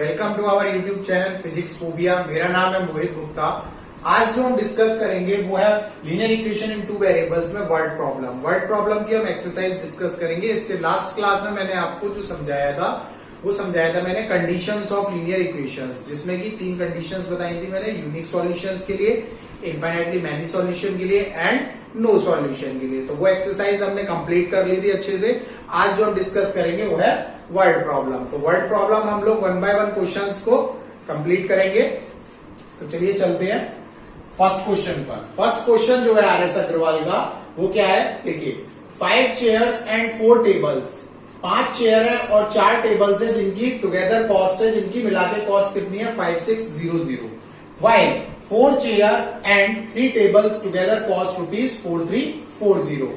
Welcome to our YouTube channel Physics Phobia. मेरा नाम है मोहित गुप्ता। आज जो हम डिस्कस करेंगे वो है linear equation in two variables में वर्ड प्रॉब्लम। वर्ड प्रॉब्लम की हम एक्सरसाइज डिस्कस करेंगे। इससे लास्ट क्लास में मैंने आपको जो समझाया था वो समझाया था मैंने कंडीशंस ऑफ लीनियर इक्वेशंस, जिसमें कि 3 कंडीशंस बताई थी मैंने, यूनिक सॉल्यूशंस के लिए, इनफाइनाइटली मैनी सॉल्यूशन के लिए एंड नो सॉल्यूशन के लिए। तो वो एक्सरसाइज हमने कंप्लीट कर ली थी अच्छे से। आज जो हम डिस्कस करेंगे वो है वर्ड प्रॉब्लम। तो वर्ड प्रॉब्लम हम लोग 1 बाय 1 क्वेश्चंस को कंप्लीट करेंगे। तो चलिए चलते हैं फर्स्ट क्वेश्चन पर। फर्स्ट क्वेश्चन जो है आर.एस. अग्रवाल का वो क्या है, देखिए 5 चेयर्स एंड 4 टेबल्स। 5 चेयर है और 4 टेबल्स है जिनकी टुगेदर कॉस्ट है, जिनकी मिला के कॉस्ट कितनी है 5600। While 4 chair and 3 tables together cost ₹4340।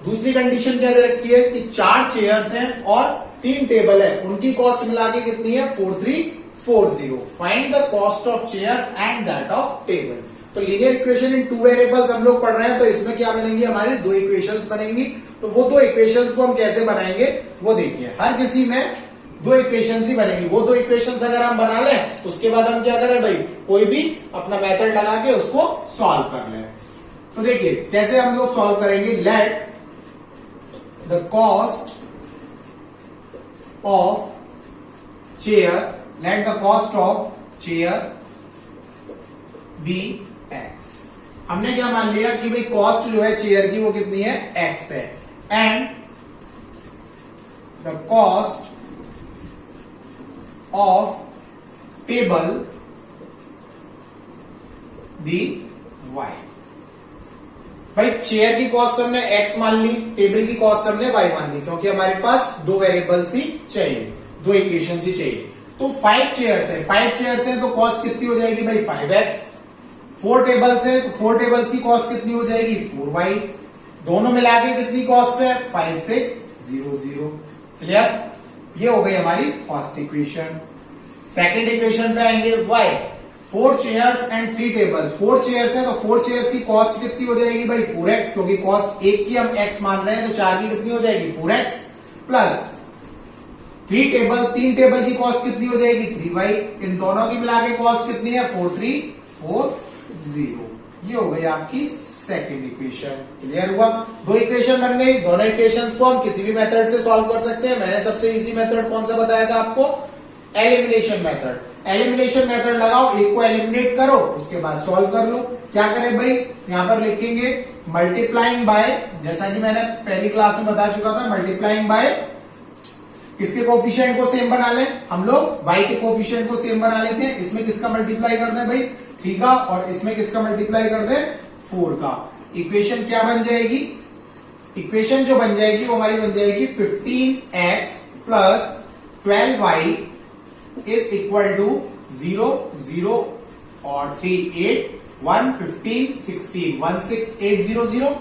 दूसरी कंडीशन क्या दे रखी है कि 4 चेयर्स हैं और 3 टेबल है, उनकी कॉस्ट मिला के कितनी है 4340। Find the cost of chair and that of table. तो लीनियर इक्वेशन इन 2 वेरिएबल्स हम लोग पढ़ रहे हैं, तो इसमें क्या बनेंगी, हमारी 2 इक्वेशंस बनेंगी। तो वो 2 इक्वेशंस को हम कैसे बनाएंगे वो देखिए। हर किसी में 2 इक्वेशंस ही बनेंगी। वो 2 इक्वेशंस अगर हम बना लें उसके बाद हम क्या करें भाई, कोई भी अपना मेथड लगा के उसको सॉल्व कर लें। तो देखिए कैसे हम लोग सॉल्व करेंगे। Let the cost of chair be x. हमने क्या मान लिया कि भाई कॉस्ट जो है चेयर की वो कितनी है एक्स है, and the cost of table be y. भाई चेयर की कॉस्ट हमने एक्स मान ली, टेबल की कॉस्ट हमने वाई मान ली, क्योंकि हमारे पास 2 वेरिएबल्स ही चाहिए, 2 इक्वेशंस ही चाहिए। तो 5 चेयर्स है, 5 चेयर्स है तो कॉस्ट कितनी हो जाएगी भाई 5x। 4 टेबल्स है तो 4 टेबल्स की कॉस्ट कितनी हो जाएगी 4y। दोनों मिला के कितनी कॉस्ट है 5600। क्लियर? ये हो गई हमारी फर्स्ट इक्वेशन। सेकंड इक्वेशन पे आएंगे y। 4 chairs and 3 tables. 4 chairs है तो 4 चेयर्स की कॉस्ट कितनी हो जाएगी भाई 4x, क्योंकि कॉस्ट एक की हम x मान रहे हैं, तो 4 की कितनी हो जाएगी 4x, प्लस 3 टेबल की कॉस्ट कितनी हो जाएगी 3y। इन दोनों की मिला के कॉस्ट कितनी है 4340। ये हो गई आपकी सेकंड इक्वेशन। क्लियर हुआ? 2 इक्वेशन बन गई। दोनों इक्वेशंस को हम किसी भी मेथड से सॉल्व कर सकते हैं। मैंने सबसे इजी मेथड कौन सा बताया था आपको, एलिमिनेशन मेथड। एलिमिनेशन मेथड लगाओ, एक को एलिमिनेट करो, उसके बाद सॉल्व कर लो। क्या करें भाई, यहां पर लिखेंगे मल्टीप्लाइंग बाय, जैसा कि मैंने पहली क्लास में बता चुका था, मल्टीप्लाइंग बाय किसके कोफिशिएंट को सेम बना लें हम लोग, y के कोफिशिएंट को सेम बना लेते हैं। इसमें किसका मल्टीप्लाई कर दें भाई 3 का, और इसमें किसका मल्टीप्लाई कर दें 4 का। इक्वेशन क्या बन जाएगी, इक्वेशन जो बन जाएगी वो हमारी बन जाएगी 15x plus 12y is equal to 0 0 और 3 8 1 15 16 16800।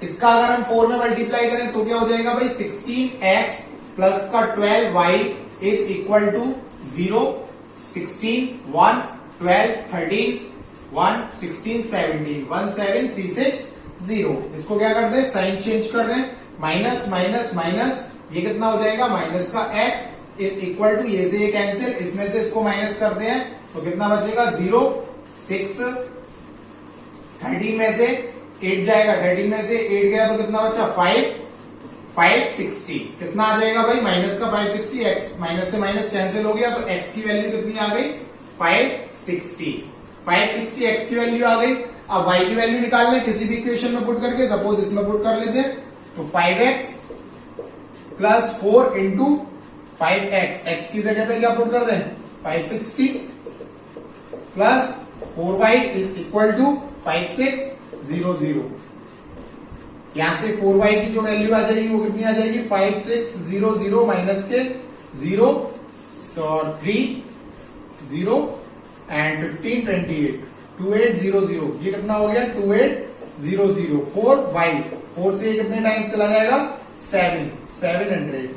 इसका अगर हम 4 में मल्टीप्लाई करें तो क्या हो जाएगा भाई 16x प्लस का 12y इज इक्वल टू 0 16 1 12 13 1 16 17 17360। इसको क्या कर दें, साइन चेंज कर दें, माइनस माइनस माइनस, ये कितना हो जाएगा माइनस का x इज इक्वल टू, ये से ये कैंसिल, इसमें से इसको माइनस कर दें तो कितना बचेगा 0 6 13 में से 8 जाएगा, 13 में से 8 गया तो कितना बचा 560। कितना आ जाएगा भाई माइनस का 560, x माइनस से माइनस कैंसिल हो गया तो x की वैल्यू कितनी आ गई 560। 560 x की वैल्यू आ गई। अब y की वैल्यू निकाल लें किसी भी इक्वेशन में पुट करके, सपोज इसमें पुट कर लेते हैं तो 5x plus 4 into 5x, x की जगह पे क्या पुट कर दें 560 plus 4y is equal to 5600। यहां से 4y की जो वैल्यू आ जाएगी वो कितनी आ जाएगी 5600 माइनस के 0 और 3 0 एंड 15 28 2800। ये कितना हो गया 2800। 4y 4 से कितने टाइम्स चला जाएगा 700।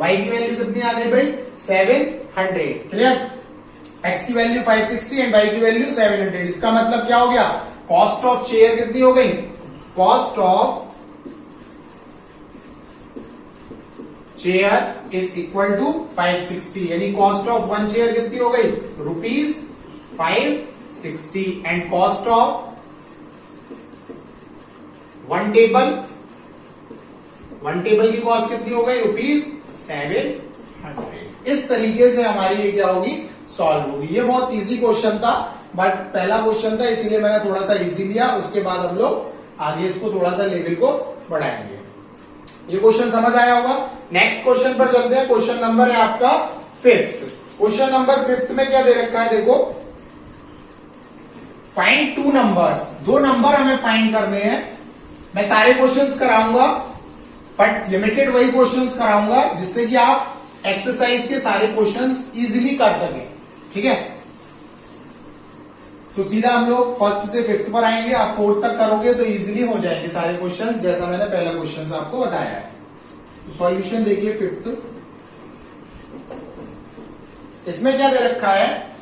y की वैल्यू कितनी आ गई भाई 700। क्लियर? x की वैल्यू 560 एंड y की वैल्यू 700। इसका मतलब क्या हो गया, कॉस्ट ऑफ चेयर कितनी हो गई, cost of chair is equal to 560, यानी कॉस्ट ऑफ वन चेयर कितनी हो गई? ₹560 and cost of one table की कॉस्ट कितनी हो गई? ₹700। इस तरीके से हमारी ये क्या होगी? सॉल्व होगी। ये बहुत इजी क्वेश्चन था, बट पहला क्वेश्चन था इसीलिए मैंने थोड़ा सा इजी लिया। उसके बाद हम लोग आगे इसको थोड़ा सा लेवल को बढ़ाएंगे। ये क्वेश्चन समझ आया होगा। नेक्स्ट क्वेश्चन पर चलते हैं। क्वेश्चन नंबर है आपका 5th। क्वेश्चन नंबर 5th में क्या दे रखा है? देखो, फाइंड 2 नंबर्स। 2 नंबर हमें फाइंड करने हैं। मैं सारे क्वेश्चंस कराऊंगा, बट लिमिटेड वही क्वेश्चंस कराऊंगा जिससे कि आप एक्सरसाइज के सारे क्वेश्चंस इजीली कर सकें। ठीक है, तो सीधा हम लोग 1st से 5th पर आएंगे। आप 4th तक करोगे तो इजीली हो जाएंगे सारे क्वेश्चंस, जैसा मैंने पहला क्वेश्चन आपको बताया है। तो सॉल्यूशन देखिए 5th। इसमें क्या दे रखा है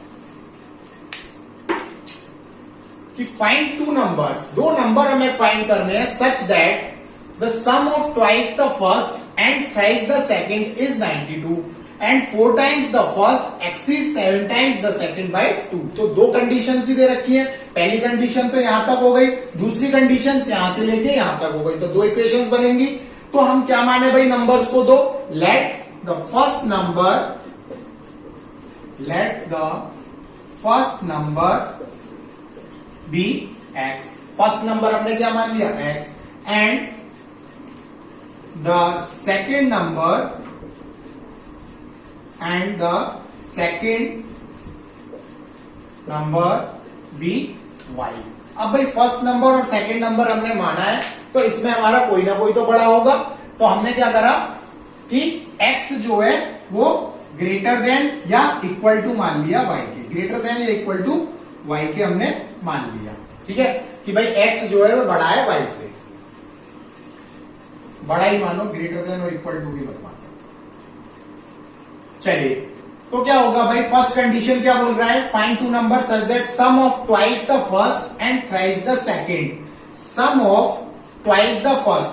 कि फाइंड 2 नंबर्स। 2 नंबर हमें फाइंड करने हैं such that the sum of twice the first and thrice the second is 92 and 4 times the first exceed 7 times the second by 2। तो 2 कंडीशन ही दे रखी है। पहली कंडीशन तो यहां तक हो गई, दूसरी कंडीशन यहां से लेके यहां तक हो गई। तो 2 इक्वेशंस बनेंगी। तो हम क्या माने भाई? नंबर्स को दो। Let the first number be x। First number हमने क्या मान लिया? x। And the second number be y। अब भाई फर्स्ट नंबर और सेकेंड नंबर हमने माना है, तो इसमें हमारा कोई ना कोई तो बड़ा होगा। तो हमने क्या करा कि x जो है वो ग्रेटर देन या इक्वल टू मान लिया y के। ग्रेटर देन या इक्वल टू y के हमने मान लिया। ठीक है, कि भाई x जो है वो बड़ा है y से। बड़ा ही मानो, ग्रेटर देन और इक्वल टू भी मत मानो। चलिए, तो क्या होगा भाई? फर्स्ट कंडीशन क्या बोल रहा है? Find 2 number such that sum of twice the first and thrice the second. Sum of twice the first.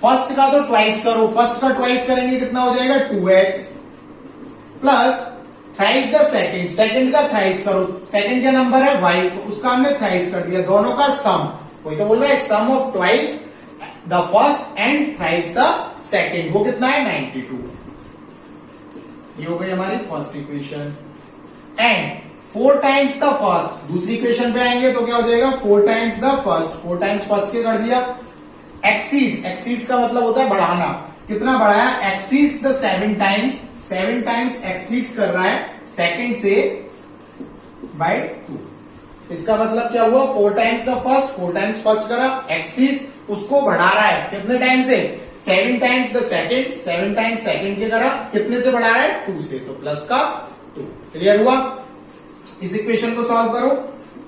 First का तो ट्वाइस करो। फर्स्ट का ट्वाइस करेंगे कितना हो जाएगा? 2x plus thrice the second. Second का थ्राइस करो। सेकंड क्या नंबर है? y, तो उसका हमने थ्राइस कर दिया। दोनों का सम। कोई तो बोल रहा है sum of twice the first and thrice the second, वो कितना है? 92। ये हो गई हमारी first equation. And 4 times the first. दूसरी इक्वेशन पे आएंगे तो क्या हो जाएगा? 4 times the first. 4 times first के कर दिया। एक्सीड्स। एक्सीड्स का मतलब होता है बढ़ाना। कितना बढ़ाया? Exceeds the 7 times। 7 times exceeds कर रहा है सेकंड से बाय 2। इसका मतलब क्या हुआ? 4 times the first. 4 times first करा, एक्सीड्स उसको बढ़ा रहा है कितने टाइम से? 7 times the second. 7 times second के करा, कितने से बढ़ा रहा है? 2 से। तो प्लस का 2। क्लियर हुआ? इस इक्वेशन को सॉल्व करो।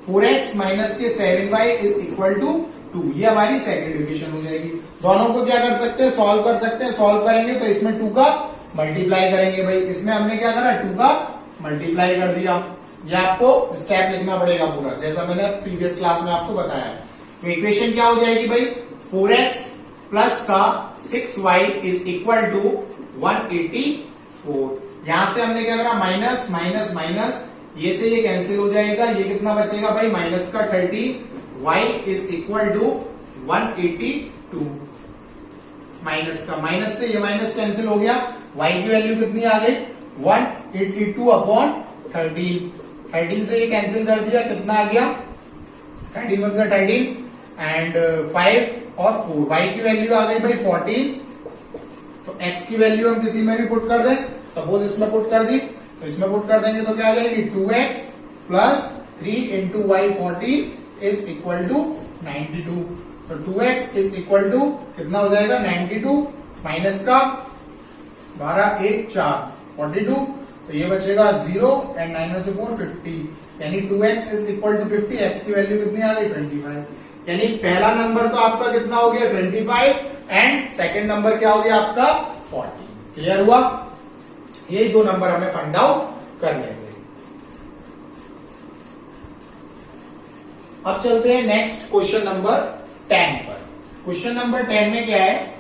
4x माइनस के 7y इज इक्वल टू 2। ये हमारी सेकंड इक्वेशन हो जाएगी। दोनों को क्या कर सकते हैं? सॉल्व कर सकते हैं। सॉल्व करेंगे तो इसमें 2 का मल्टीप्लाई करेंगे। भाई इसमें हमने क्या करा? 2 का मल्टीप्लाई कर दिया। ये आपको स्टेप लिखना पड़ेगा पूरा, जैसा मैंने प्रीवियस क्लास में आपको बताया। तो इक्वेशन क्या हो जाएगी भाई? 4x प्लस का 6y इज इक्वल टू 184। यहां से हमने क्या करा? माइनस माइनस माइनस, ये से ये कैंसिल हो जाएगा। ये कितना बचेगा भाई? माइनस का 30। y is equal to 182। Minus का माइनस से ये माइनस कैंसिल हो गया। y की वैल्यू कितनी आ गई? 182 अपॉन 13। 13 से ये कैंसिल कर दिया, कितना आ गया? 13 × 13 एंड 5 और 4। y की वैल्यू आ गई भाई 14। तो x की वैल्यू हम किसी में भी पुट कर दें। सपोज इसमें पुट कर दी, तो इसमें पुट कर देंगे तो क्या आ जाएगी? 2x plus 3 × y 14 is equal to 92। तो 2x इज इक्वल टू कितना हो जाएगा? 92 माइनस का 12 1 4 42। तो ये बचेगा 0 एंड 9 में से 4 50, यानी 2x is equal to 50। x की वैल्यू कितनी आ गई? 25। यानी पहला नंबर तो आपका कितना हो गया? 25 एंड सेकंड नंबर क्या हो गया आपका? 40। क्लियर हुआ? यही 2 नंबर हमें फाइंड आउट कर लेंगे। अब चलते हैं नेक्स्ट क्वेश्चन नंबर 10 पर। क्वेश्चन नंबर 10 में क्या है?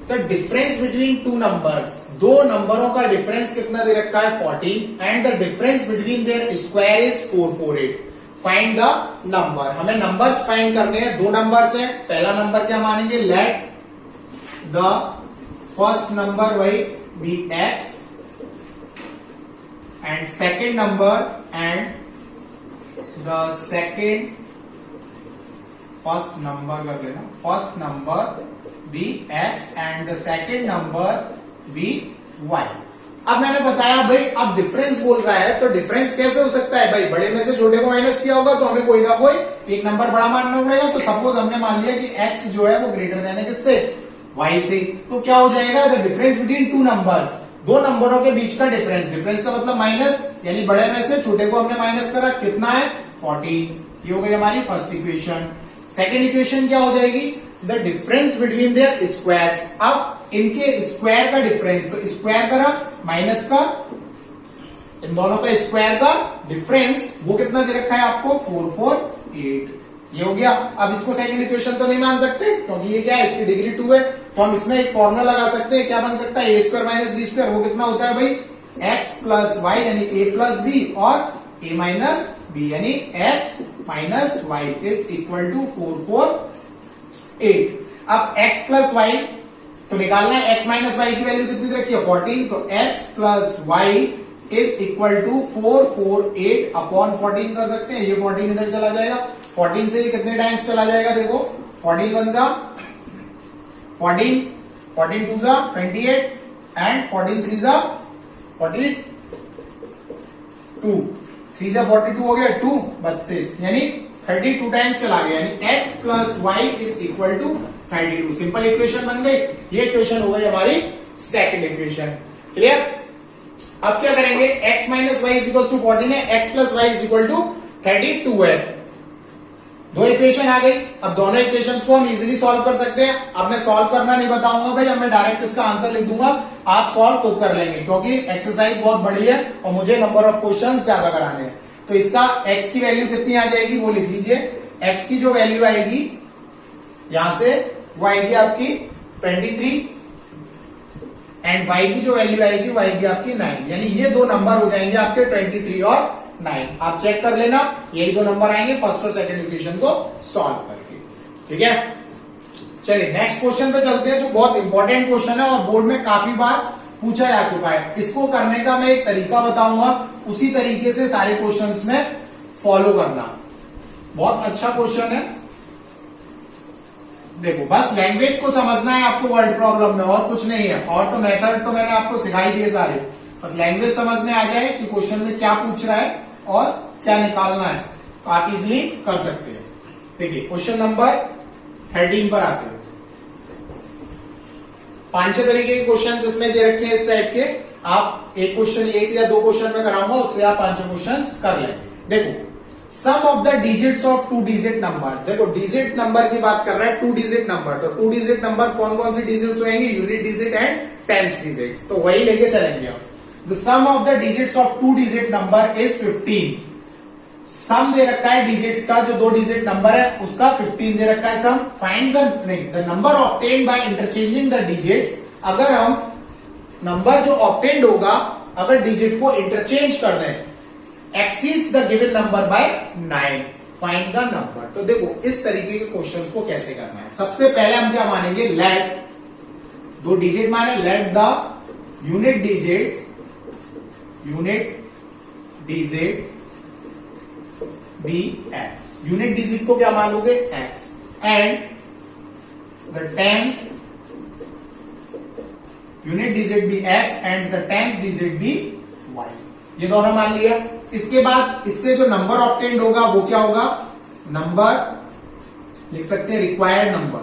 तो डिफरेंस बिटवीन टू नंबर्स, दो नंबरों का डिफरेंस कितना दे रखा है 14 and the difference between their square is 448। Find the number, हमें नंबर्स फाइंड करने हैं। दो नंबर्स हैं, पहला नंबर क्या मानेंगे, लेट द फर्स्ट नंबर वही be x and second number and the second first number कर लेना, first number be x and the second number be y. अब मैंने बताया भाई अब डिफरेंस बोल रहा है तो डिफरेंस कैसे हो सकता है भाई, बड़े में से छोटे को माइनस किया होगा तो हमें कोई ना कोई एक नंबर बड़ा मानना पड़ेगा। तो सपोज हमने मान लिया कि x जो है वो ग्रेटर देन है किससे, y से, तो क्या हो जाएगा, the difference between two numbers, दो नंबरों के बीच का डिफरेंस, डिफरेंस का मतलब माइनस, यानी बड़े में से छोटे को हमने माइनस करा, कितना है 14। ये हो गई हमारी फर्स्ट इक्वेशन। सेकेंड इक्वेशन क्या हो जाएगी, the difference between there squares, अब इनके स्क्वायर का डिफरेंस, तो स्क्वायर करा माइनस का, इन दोनों का स्क्वायर का डिफरेंस वो कितना दे रखा है आपको 448। ये हो गया। अब इसको सेकंड इक्वेशन तो नहीं मान सकते क्योंकि ये क्या है, इसकी डिग्री 2 है, तो हम इसमें एक फॉर्मूला लगा सकते हैं, क्या बन सकता है, ए स्क्वायर माइनस बी स्क्वायर, वो कितना होता है भाई एक्स प्लस वाई यानी ए प्लस बी और ए माइनस बी यानी x minus y is equal to 448। अब x प्लस वाई तो निकालना है, x माइनस वाई की वैल्यू कितनी रखी है 14, तो x plus y is equal to 448 upon 14 कर सकते हैं। ये 14 इधर चला जाएगा, 14 से ये कितने टाइम्स चला जाएगा, देखो 14 1 जा 14, 14 2 जा 28 एंड 14 3 जा 42, 3 जा 42 हो गया 2 32, यानी 32 टाइम्स चला गया, यानी x plus y is equal to 32। Simple equation बन गई। ये इक्वेशन हो गई हमारी सेकंड इक्वेशन। क्लियर। अब क्या करेंगे, x minus y is equal to 14 है, x plus y is equal to 32 है। दो इक्वेशन आ गई। अब दोनों इक्वेशंस को हम इजीली सॉल्व कर सकते हैं। अब मैं सॉल्व करना नहीं बताऊंगा भाई, अब मैं डायरेक्ट इसका आंसर लिख दूंगा, आप सॉल्व खुद कर लेंगे क्योंकि एक्सरसाइज बहुत बड़ी है और मुझे नंबर ऑफ क्वेश्चंस ज्यादा कराने हैं। तो इसका x की वैल्यू कितनी आ जाएगी वो लिख लीजिए। x की जो वैल्यू आएगी यहां से वो आएगी आपकी 23 एंड y की जो वैल्यू आएगी वो आएगी आपकी 9, यानी ये दो नंबर हो जाएंगे आपके 23 और 9। आप चेक कर लेना, यही दो नंबर आएंगे फर्स्ट और सेकंड इक्वेशन को सॉल्व करके। ठीक है, चलिए नेक्स्ट क्वेश्चन पे चलते हैं जो बहुत इंपॉर्टेंट क्वेश्चन है और बोर्ड में काफी बार पूछा जा चुका है। इसको करने का मैं एक तरीका बताऊंगा, उसी तरीके से सारे क्वेश्चंस में फॉलो करना। बहुत अच्छा क्वेश्चन है, देखो बस लैंग्वेज को समझना है आपको वर्ड प्रॉब्लम में, और कुछ नहीं है। और तो मेथड तो मैंने आपको सिखाई दिए सारे, बस लैंग्वेज समझ में आ जाए कि क्वेश्चन में क्या पूछ रहा है और क्या निकालना है तो आप इजिली कर सकते हैं। देखिए क्वेश्चन नंबर 13 पर आते हैं। 5-6 तरीके के क्वेश्चन इसमें दे रखे हैं इस टाइप के। आप एक क्वेश्चन, एक या दो क्वेश्चन में कराऊंगा, उससे आप 5-6 क्वेश्चन कर लेंगे। देखो sum of the digits of 2 digit number, देखो डिजिट नंबर की बात कर रहा है, 2 डिजिट नंबर। तो 2 डिजिट नंबर कौन कौन सी डिजिट्स होंगे, unit digit and tens digits, तो वही लेके चलेंगे हम। The sum of the digits of 2 digit number is 15। Sum दे रखा है डिजिट्स का, जो 2 डिजिट नंबर है उसका 15 दे रखा है sum. Find the number obtained by interchanging the digits. अगर हम नंबर जो ऑब्टेन्ड होगा अगर डिजिट को इंटरचेंज कर दें, exceeds the given number by 9, find the number. तो देखो इस तरीके के क्वेश्चंस को कैसे करना है। सबसे पहले हम क्या मानेंगे, लेट 2 डिजिट माने, let the unit digit be x। Unit digit को क्या मानोगे x and the tens unit digit be x and the tens digit be y। ये दोनों मान लिया। इसके बाद इससे जो नंबर ऑब्टेन्ड होगा वो क्या होगा, नंबर लिख सकते हैं रिक्वायर्ड नंबर,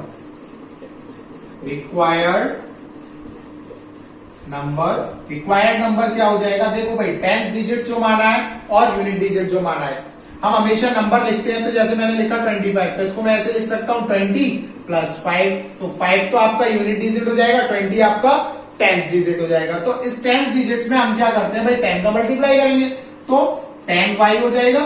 रिक्वायर्ड नंबर क्या हो जाएगा, देखो भाई टेंस डिजिट जो माना है और यूनिट डिजिट जो माना है। हम हमेशा नंबर लिखते हैं, तो जैसे मैंने लिखा 25, तो इसको मैं ऐसे लिख सकता हूं 20 + 5, तो 5 तो आपका यूनिट डिजिट हो जाएगा, 20 आपका टेंस डिजिट हो जाएगा। तो इस टेंस डिजिट्स में हम क्या करते हैं भाई, 10 का मल्टीप्लाई करेंगे तो 10y हो जाएगा।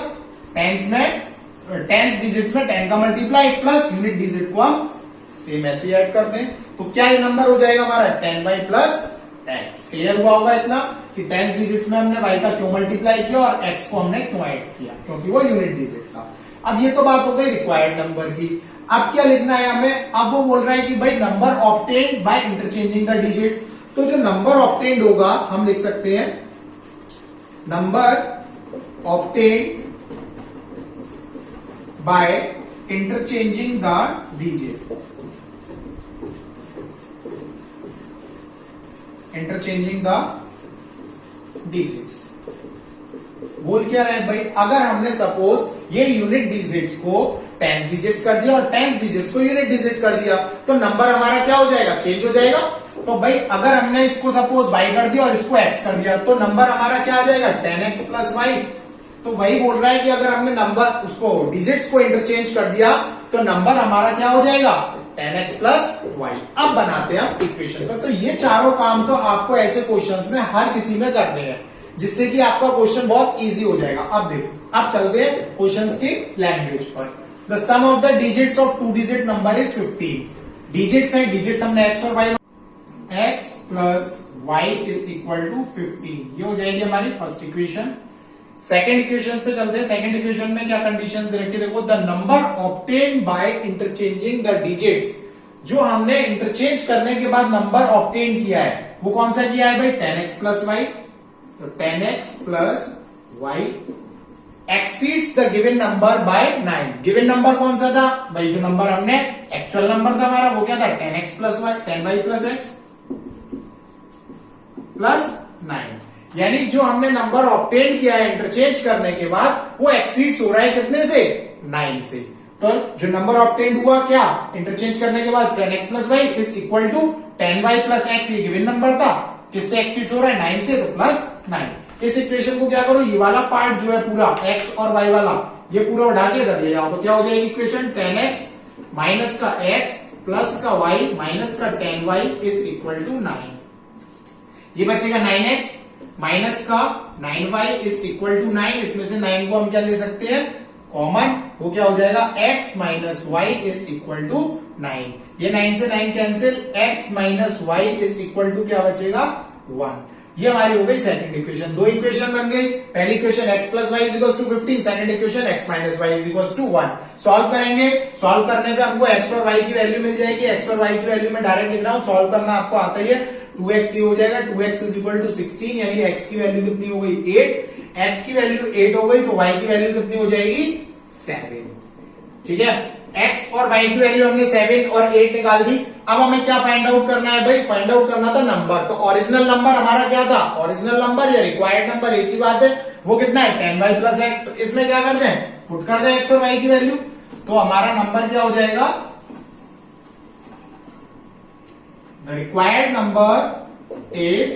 टेंस डिजिट्स में 10 का मल्टीप्लाई प्लस यूनिट डिजिट को हम सेम ऐसे ऐड करते हैं। तो क्या ये नंबर हो जाएगा हमारा 10y प्लस एक्स। क्लियर हुआ होगा इतना कि 10 डिजिट्स में हमने y का क्यों मल्टीप्लाई किया और x को हमने क्यों ऐड किया, क्योंकि वो यूनिट डिजिट था। अब ये तो बात हो गई रिक्वायर्ड नंबर की। अब क्या लिखना है हमें, अब वो बोल रहा है कि भाई number obtained by interchanging the digits. तो जो नंबर ऑब्टेन्ड होगा हम लिख सकते हैं number obtained by interchanging the digit, interchanging the digits. बोल क्या रहे भाई, अगर हमने सपोज ये यूनिट डिजिट्स को टेंस डिजिट्स कर दिया और टेंस डिजिट्स को यूनिट डिजिट कर दिया तो नंबर हमारा क्या हो जाएगा, चेंज हो जाएगा। तो भाई अगर हमने इसको सपोज y कर दिया और इसको x कर दिया तो नंबर हमारा क्या आ जाएगा 10x प्लस वाई। तो वही बोल रहा है कि अगर हमने नंबर उसको डिजिट्स को इंटरचेंज कर दिया तो नंबर हमारा क्या हो जाएगा 10x प्लस वाई। अब बनाते हैं हम इक्वेशन का। तो ये चारों काम तो आपको ऐसे क्वेश्चंस में हर किसी में करने हैं, जिससे कि आपका क्वेश्चन बहुत इजी हो जाएगा। अब देखो, अब चलते हैं क्वेश्चंस की लैंग्वेज पर। The sum of the digits of 2 digit number is 15। Digits है, डिजिट्स हमने x और y, x plus y is equal to 15। ये हो जाएगी हमारी फर्स्ट इक्वेशन। सेकेंड इक्वेशन पे चलते हैं। सेकेंड इक्वेशन में क्या कंडीशंस दे रखी है, देखो the number obtained by interchanging the digits. जो हमने इंटरचेंज करने के बाद नंबर ऑब्टेन किया है वो कौन सा किया है भाई 10x प्लस वाई। तो 10x plus y exceeds the given number by 9। Given number कौन सा था भाई, जो नंबर हमने एक्चुअल नंबर था हमारा वो क्या था 10x plus y, 10y plus x plus 9। यानी जो हमने नंबर ऑब्टेन किया है इंटरचेंज करने के बाद वो एक्सीड्स हो रहा है कितने से 9 से। तो जो नंबर ऑब्टेन हुआ क्या इंटरचेंज करने के बाद 10x plus y is equal to 10y plus x। ये गिवन नंबर था, किससे एक्सीड्स हो रहा है 9 से, तो प्लस 9। इस इक्वेशन को क्या करो, ये वाला पार्ट जो है पूरा x और y वाला ये पूरा उठा के इधर ले जाओ तो क्या हो जाएगी इक्वेशन 10x माइनस का x प्लस का y माइनस का 10y इज इक्वल टू 9। ये बचेगा 9x माइनस का 9y इज इक्वल टू 9। इसमें से 9 को हम क्या ले सकते हैं कॉमन, वो क्या हो जाएगा x minus y is equal to 9। ये 9 से 9 cancel, x minus y is equal to क्या बचेगा 1। ये हमारी हो गई सेकंड इक्वेशन। दो इक्वेशन बन गई, पहली equation x plus y is equal to 15, second equation x minus y is equal to 1। Solve करेंगे, सॉल्व करने पे हमको x और y की वैल्यू मिल जाएगी। x और y की वैल्यू में डायरेक्ट लिख रहा हूं, सॉल्व करना आपको आता ही है। 2x हो जाएगा, 2x इज इक्वल टू 16, यानी x की वैल्यू कितनी हो गई 8। x की वैल्यू 8 हो गई तो y की वैल्यू कितनी हो जाएगी 7। ठीक है, x और y की वैल्यू हमने 7 और 8 निकाल दी। अब हमें क्या फाइंड आउट करना है भाई, फाइंड आउट करना था नंबर। तो ओरिजिनल नंबर हमारा क्या था, ओरिजिनल नंबर या रिक्वायर्ड नंबर एक ही बात है, वो कितना है 10y प्लस एक्स। तो इसमें क्या करते हैं पुट कर दे x और y की वैल्यू, तो हमारा नंबर क्या हो जाएगा, the required number is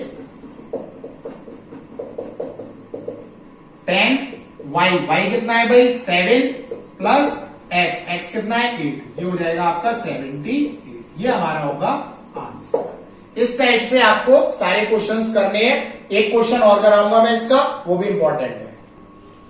10y, y कितना है भाई 7 प्लस x, x कितना है 8, ये हो जाएगा आपका 78। ये हमारा होगा आंसर। इस टाइप से आपको सारे क्वेश्चंस करने हैं। एक क्वेश्चन और कराऊंगा मैं इसका, वो भी इंपॉर्टेंट है।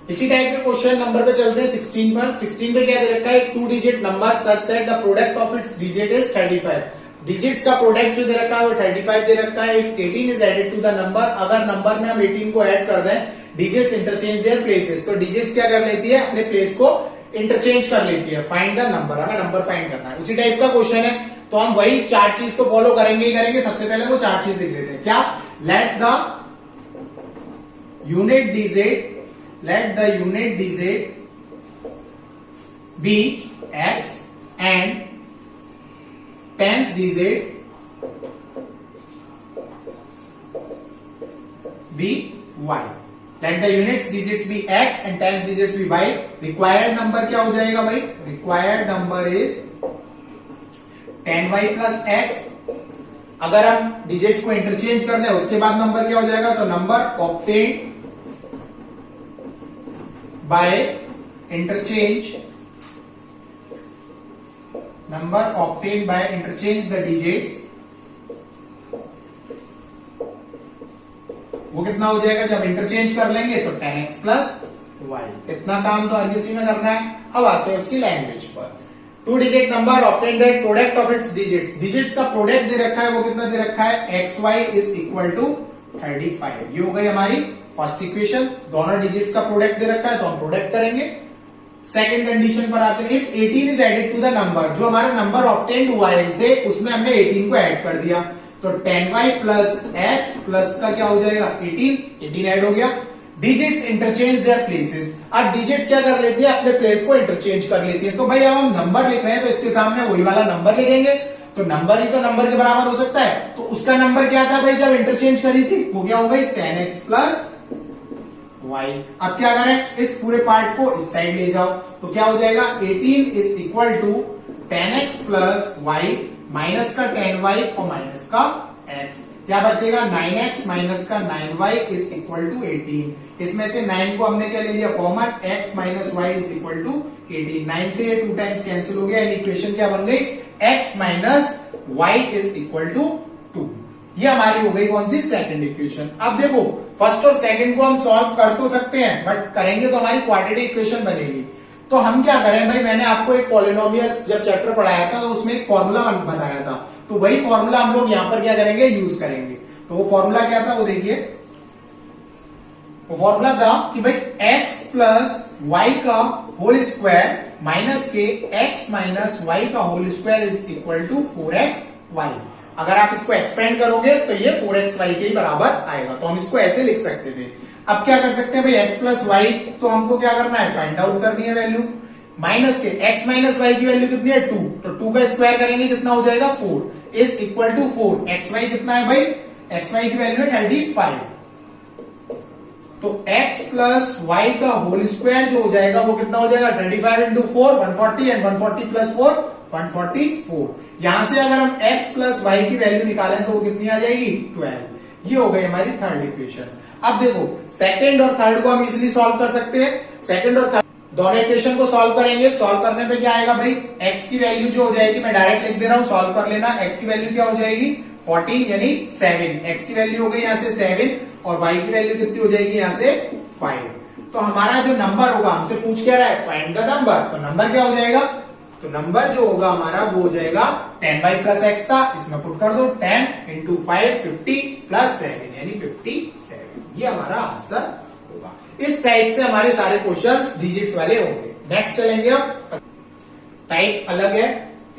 इसी टाइप के क्वेश्चन नंबर पे चलते हैं 16 पर। 16 पे क्या दे रखा है, 2 digit number such that the product of its digit is 35। Digits का प्रोडक्ट जो दे रखा है वो 35 दे रखा है। If 18 is added to the number, अगर नंबर में हम 18 को ऐड कर दें, डिजिट्स इंटरचेंज देयर प्लेसेस, तो डिजिट्स क्या कर लेती है अपने प्लेस को इंटरचेंज कर लेती है। फाइंड द नंबर, हमें नंबर फाइंड करना है। उसी टाइप का क्वेश्चन है, तो हम वही 4 चीज तो फॉलो करेंगे ही करेंगे। सबसे पहले वो 4 चीज लिख लेते हैं। क्या, let the unit digit be x and tens digit be y। Let the units digits be x and tens digits be y। Required number क्या हो जाएगा भाई, required number is 10y plus x। अगर हम डिजिट्स को interchange कर दें उसके बाद नंबर क्या हो जाएगा, तो number obtained bye interchange, number obtained bye interchange the digits, वो कितना हो जाएगा जब इंटरचेंज कर लेंगे तो 10x प्लस वाई। इतना काम तो हर किसी में करना है। अब आते हैं उसकी लैंग्वेज पर। Two digit number obtain that product of its digits, digits का प्रोडक्ट दे रखा है, वो कितना दे रखा है, x y is equal to 35। ये हो गई हमारी फर्स्ट इक्वेशन, दोनों डिजिट्स का प्रोडक्ट दे रखा है तो हम प्रोडक्ट करेंगे। सेकंड कंडीशन पर आते हैं, if 18 is added to the number, जो हमारा नंबर ऑब्टेन्ड हुआ है इनसे, उसमें हमने 18 को ऐड कर दिया, तो 10y प्लस एक्स प्लस का क्या हो जाएगा 18 ऐड हो गया। डिजिट्स इंटरचेंज देयर प्लेसेस, अब डिजिट्स क्या कर लेती है, अपने प्लेस को इंटरचेंज कर लेती है। तो भाई अब हम नंबर लिख रहे हैं तो इसके सामने वही वाला नंबर लिखेंगे, तो नंबर ही तो नंबर के बराबर हो सकता है। तो उसका नंबर क्या था भाई जब इंटरचेंज करी थी, वो क्या हो गई 10x प्लस y। अब क्या करें, इस पूरे पार्ट को इस साइड ले जाओ, तो क्या हो जाएगा 18 is equal to 10x plus y minus का 10y और माइनस का x, क्या बचेगा 9x माइनस का 9y इज इक्वल टू 18। इसमें से 9 को हमने क्या ले लिया common, x minus y is equal to 18। 9 से ये 2 टाइम्स कैंसिल हो गया, इक्वेशन क्या बन गई, x minus y is equal to 2। ये हमारी हो गई कौन सी, सेकंड इक्वेशन। अब देखो फर्स्ट और सेकंड को हम सॉल्व कर तो सकते हैं, बट करेंगे तो हमारी क्वाड्रेटिक इक्वेशन बनेगी। तो हम क्या करें भाई, मैंने आपको एक पॉलिनोमियल जब चैप्टर पढ़ाया था तो उसमें एक फॉर्मूला बताया था, तो वही फॉर्मूला हम लोग यहां पर क्या करेंगे, यूज करेंगे। तो वो फॉर्मूला क्या था, वो देखिए, वो फॉर्मूला था कि भाई x प्लस वाई का होल स्क्वायर माइनस के x माइनस वाई का whole square is equal to 4xy। अगर आप इसको एक्सपेंड करोगे तो ये 4xy के ही बराबर आएगा, तो हम इसको ऐसे लिख सकते थे। अब क्या कर सकते हैं भाई, x प्लस वाई, तो हमको क्या करना है, फाइंड आउट करनी है वैल्यू, माइनस के x माइनस वाई की वैल्यू कितनी है 2, तो 2 का स्क्वायर करेंगे कितना हो जाएगा 4 इज इक्वल टू 4। xy कितना है भाई, xy की वैल्यू है 35, तो x प्लस वाई का होल स्क्वायर जो हो जाएगा वो कितना हो जाएगा 35 इंटू 4 140 एंड 140 प्लस 4 144। यहां से अगर हम x प्लस वाई की वैल्यू निकालें तो वो कितनी आ जाएगी 12। ये हो गई हमारी थर्ड इक्वेशन। अब देखो सेकंड और थर्ड को हम इजीली सॉल्व कर सकते हैं, सेकंड और थर्ड दोनों इक्वेशन को सॉल्व करेंगे। सॉल्व करने पे क्या आएगा भाई, x की वैल्यू जो हो जाएगी, मैं डायरेक्ट लिख दे रहा हूं, सॉल्व कर लेना। x की वैल्यू क्या हो जाएगी 14 यानी 7, x की वैल्यू हो गई यहां से 7 और y की वैल्यू कितनी हो जाएगी यहां से 5। तो हमारा जो नंबर होगा, हमसे पूछ क्या रहा है, फाइंड द नंबर, तो नंबर क्या हो जाएगा, तो नंबर जो होगा हमारा वो हो जाएगा 10y प्लस x था, इसमें पुट कर दो 10 इंटू 5 50 प्लस 7 यानी 57। ये हमारा आंसर होगा। इस टाइप से हमारे सारे क्वेश्चंस डिजिट्स वाले होंगे। नेक्स्ट चलेंगे, अब टाइप अलग है।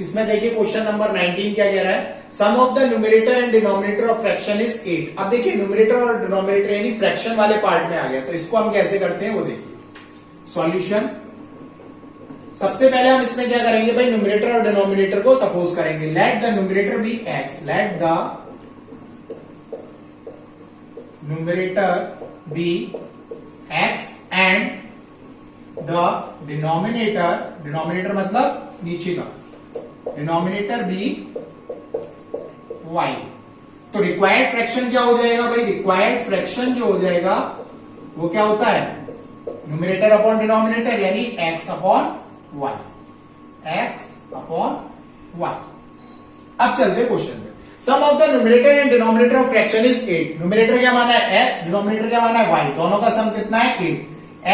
इसमें देखिए क्वेश्चन नंबर 19 क्या कह रहा है, sum of the numerator and denominator of fraction is 8। अब देखिए न्यूमरेटर और डिनोमिनेटर यानी फ्रैक्शन वाले पार्ट में आ गया, तो इसको हम कैसे करते हैं वो देखिए। सॉल्यूशन, सबसे पहले हम इसमें क्या करेंगे भाई, न्यूमरेटर और डिनोमिनेटर को सपोज करेंगे। Let the numerator be x, let the numerator be x and the denominator, denominator मतलब नीचे का, डिनोमिनेटर बी y। तो रिक्वायर्ड फ्रैक्शन क्या हो जाएगा भाई, रिक्वायर्ड फ्रैक्शन जो हो जाएगा वो क्या होता है, न्यूमरेटर अपॉन डिनोमिनेटर यानी x upon y, x upon y। अब चलते क्वेश्चन में। Sum of the numerator and denominator of fraction is 8। Numerator क्या माना है x, डिनोमिनेटर क्या माना है y, दोनों का सम कितना है 8।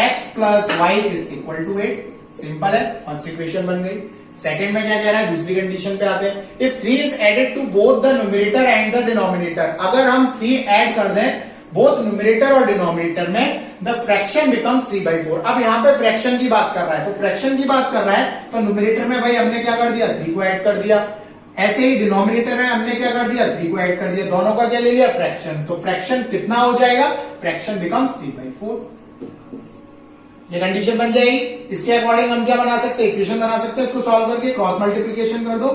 x plus y is equal to 8। Simple है, फर्स्ट इक्वेशन बन गई। सेकंड में क्या कह रहा है, दूसरी कंडीशन पे आते हैं। If 3 is added to both the numerator and the denominator, अगर हम 3 ऐड कर दें बोथ न्यूमरेटर और डिनोमिनेटर में, द फ्रैक्शन बिकम्स 3/4। अब यहां पे फ्रैक्शन की बात कर रहा है, तो फ्रैक्शन की बात कर रहा है तो न्यूमरेटर में भाई हमने क्या कर दिया 3 को ऐड कर दिया, ऐसे ही डिनोमिनेटर में हमने क्या कर दिया 3 को ऐड कर दिया, दोनों का क्या ले लिया फ्रैक्शन। तो फ्रैक्शन कितना हो जाएगा, फ्रैक्शन बिकम्स 3/4। ये कंडीशन बन जाएगी। इसके अकॉर्डिंग हम क्या बना सकते हैं, इक्वेशन बना सकते हैं। इसको सॉल्व करके क्रॉस मल्टीप्लीकेशन कर दो,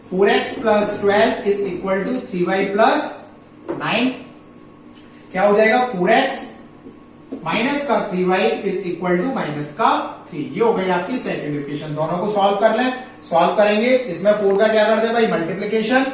4x plus 12 is equal to 3y plus 9। क्या हो जाएगा 4x माइनस का 3y is equal to minus का 3। ये हो गई आपकी सेकंड इक्वेशन। दोनों को सॉल्व कर लें, सॉल्व करेंगे। इसमें 4 का क्या कर दे भाई मल्टीप्लीकेशन,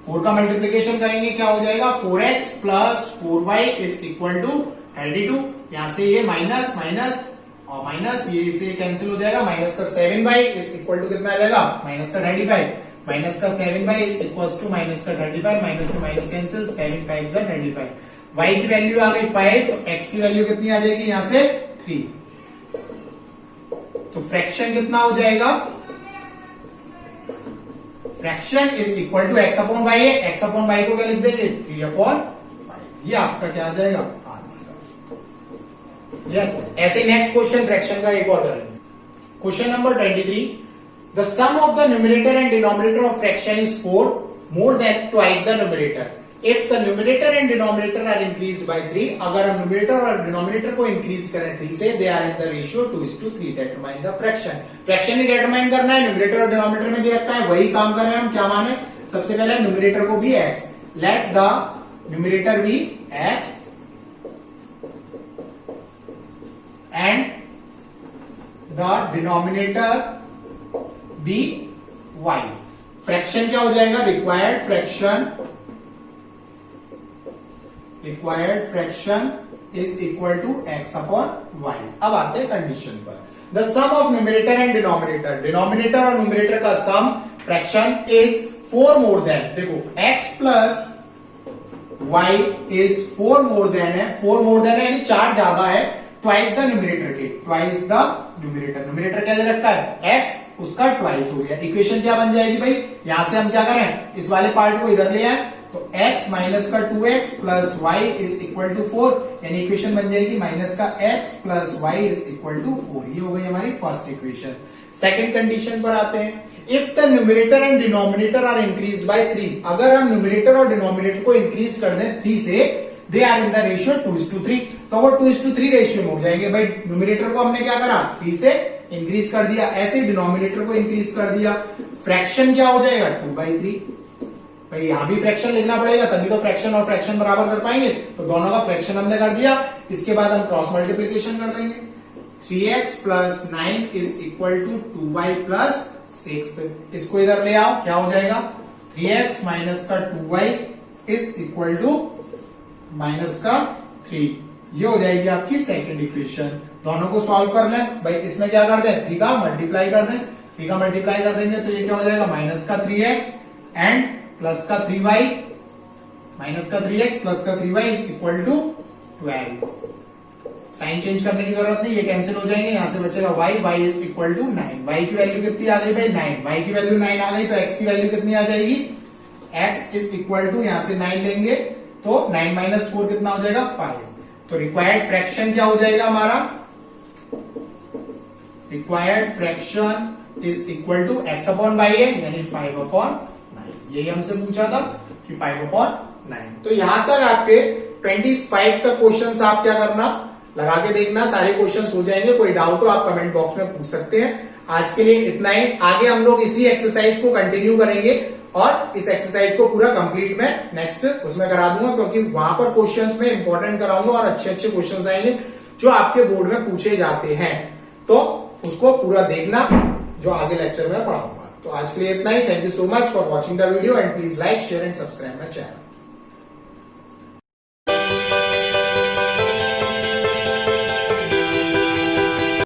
4 का मल्टीप्लीकेशन करेंगे क्या हो जाएगा 4x plus 4y is equal to 32। यहां से ये माइनस माइनस और माइनस, ये इसे कैंसिल हो जाएगा। माइनस का 7y इज इक्वल टू कितना आ जाएगा माइनस का 35। माइनस का 7y is equal to minus का 35, माइनस से माइनस कैंसिल, 7 5 जा 35। y की वैल्यू आ गई 5, तो x की वैल्यू कितनी आ जाएगी यहां से 3। तो फ्रैक्शन कितना हो जाएगा fraction is equal to x upon y है, एक्स अपॉन वाई को क्या लिख देंगे 3/5। ये आपका क्या आ जाएगा आंसर। ऐसे नेक्स्ट क्वेश्चन फ्रैक्शन का एक और करेंगे। Question number 23, the sum of the numerator and denominator of fraction is 4 more than twice the numerator if the numerator and denominator are increased by 3। अगर हम न्यूमरेटर और डिनोमिनेटर को increase करें 3 से, they are in the ratio 2:3। Determine the fraction. Fraction ही determine करना है, numerator और डिनोमिनेटर में दे रखा है, वही काम कर रहे हैं हम। क्या माने, सबसे पहले न्यूमरेटर को भी x, let the numerator be x and the denominator be y। Fraction क्या हो जाएगा, required fraction is equal to x upon y. अब आते हैं कंडीशन पर। The sum of numerator and denominator, denominator और न्यूमरेटर का sum fraction is 4 more than, देखो x plus y is 4 more than है, 4 मोर देन है यानी 4 ज्यादा है, ट्वाइस द न्यूमरेटर के, ट्वाइस द न्यूमरेटर। न्यूमरेटर क्या दे रखा है x, उसका ट्वाइस हो गया। इक्वेशन क्या बन जाएगी भाई, यहां से हम क्या करें, इस वाले पार्ट को इधर ले आए तो x माइनस का 2x plus y is equal to 4, यानी इक्वेशन बन जाएगी माइनस का x plus y is equal to 4। ये हो गई हमारी फर्स्ट इक्वेशन। सेकंड कंडीशन पर आते हैं। If the numerator and denominator are increased by 3, अगर हम न्यूमरेटर और डिनोमिनेटर को इंक्रीज कर दें 3 से, they are in the ratio 2:3, तो वो 2:3 रेशियो में हो जाएंगे। भाई न्यूमरेटर को हमने क्या करा 3 से इंक्रीज कर दिया, ऐसे डिनोमिनेटर को इंक्रीज कर दिया, फ्रैक्शन क्या हो जाएगा 2/3। भाई यहां भी फ्रैक्शन लिखना पड़ेगा, तभी तो फ्रैक्शन और फ्रैक्शन बराबर कर पाएंगे। तो दोनों का फ्रैक्शन हमने कर दिया, इसके बाद हम क्रॉस मल्टीप्लीकेशन कर देंगे। 3x plus 9 is equal to 2y plus 6। इसको इधर ले आओ, क्या हो जाएगा 3x माइनस का 2y is equal to minus का 3। ये हो जाएगी आपकी सेकंड इक्वेशन। दोनों को सॉल्व कर लें भाई, इसमें क्या कर दें 3 का मल्टीप्लाई कर दें, 3 का मल्टीप्लाई कर देंगे तो ये क्या हो जाएगा माइनस का 3x एंड प्लस का 3y, माइनस का 3x प्लस का 3y is equal to 12। Sign change करने की जरूरत नहीं, ये कैंसिल हो जाएंगे, यहां से बचेगा y is equal to 9। y की वैल्यू कितनी आ गई भाई 9, y की वैल्यू 9 आ गई तो x की वैल्यू कितनी आ जाएगी, x इज इक्वल टू यहां से 9 लेंगे तो 9 माइनस 4 कितना हो जाएगा 5। तो रिक्वायर्ड फ्रैक्शन क्या हो जाएगा हमारा, required fraction is equal to x upon y है यानी 5/9। यही हमसे पूछा था कि 5/9। तो यहां तक आपके 25 तक क्वेश्चंस आप क्या करना, लगा के देखना, सारे क्वेश्चंस हो जाएंगे। कोई डाउट हो आप कमेंट बॉक्स में पूछ सकते हैं। आज के लिए इतना ही, आगे हम लोग इसी एक्सरसाइज को कंटिन्यू करेंगे और इस एक्सरसाइज को पूरा कंप्लीट में नेक्स्ट उसमें करा दूंगा, क्योंकि वहां पर क्वेश्चंस में इंपॉर्टेंट कराऊंगा और अच्छे अच्छे क्वेश्चंस आएंगे जो आपके बोर्ड में पूछे जाते हैं। तो उसको पूरा देखना जो आगे लेक्चर में पढ़ाऊंगा। तो आज के लिए इतना ही। Thank you so much for watching the video and please like share and subscribe my channel.